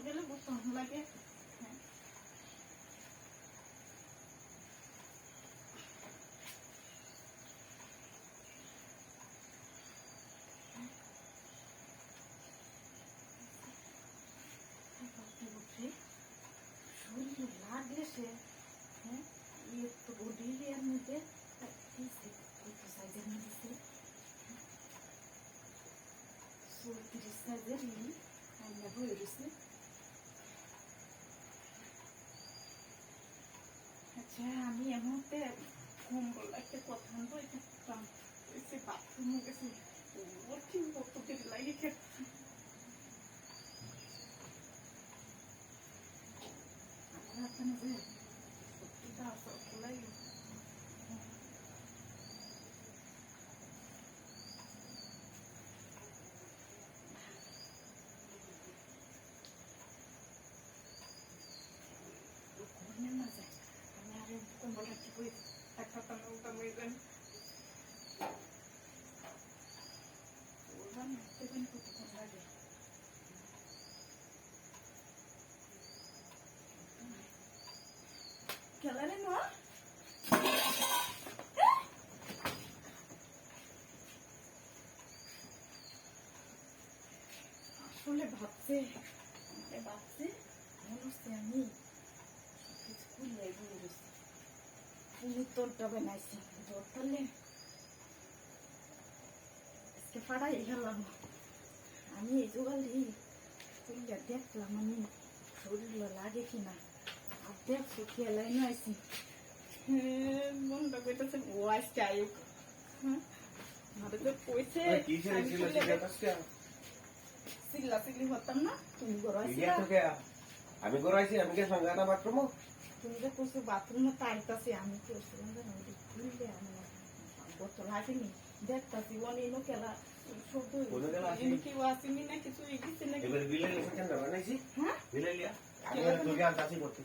গেলে বোতাম লাগে। শরীরে লাগলে সে হ্যাঁ একটু বডি এর মধ্যে সাইজের মধ্যে 34 সাইজের রান্না হয়ে গেছে। আচ্ছা আমি এর মধ্যে কম্বল একটা কথা বলতাম এসে বাথরুমে গেছি ওর ঠিক মতো দেরি লাগে খেতে আমার আপনার যে সত্যিটা আসল লাগে না যায় আমি আর কম্বলটা ঠিক হয়ে একটা টানা মেয়েছেন ওরা দেখবেন কতক্ষণ লাগে খেলারে না আসলে ভাবছে মনে হচ্ছে আমি কিছু খুলে বলে গেছি পুলির তোরটা বানাইছি তোর তাহলে আজকে ফাড়াই গেলাম আমি এই জোগালি খুললে দেখলাম আমি শরীর লাগে কিনা আর দেখছো খেলাই নাইছি মনটা কইতেছে ও আজকে আয়ুক হ্যাঁ আমাদের তো কইছে চিল্লা চিল্লি হতাম না তুমি আমি গড়াইছি আমি কে সঙ্গে না বাথরুম তুমি যে কইছো বাথরুমে তাইতাছি আমি তো খুললে আমি বোতল আসেনি দেখতাছি অনেক খেলা কেউ আসেনি না কিছু এগিয়েছে না এবার বিলে লিখে কেন বানাইছি হ্যাঁ বিলে লিয়া আমি তোকে আর কাছে করতে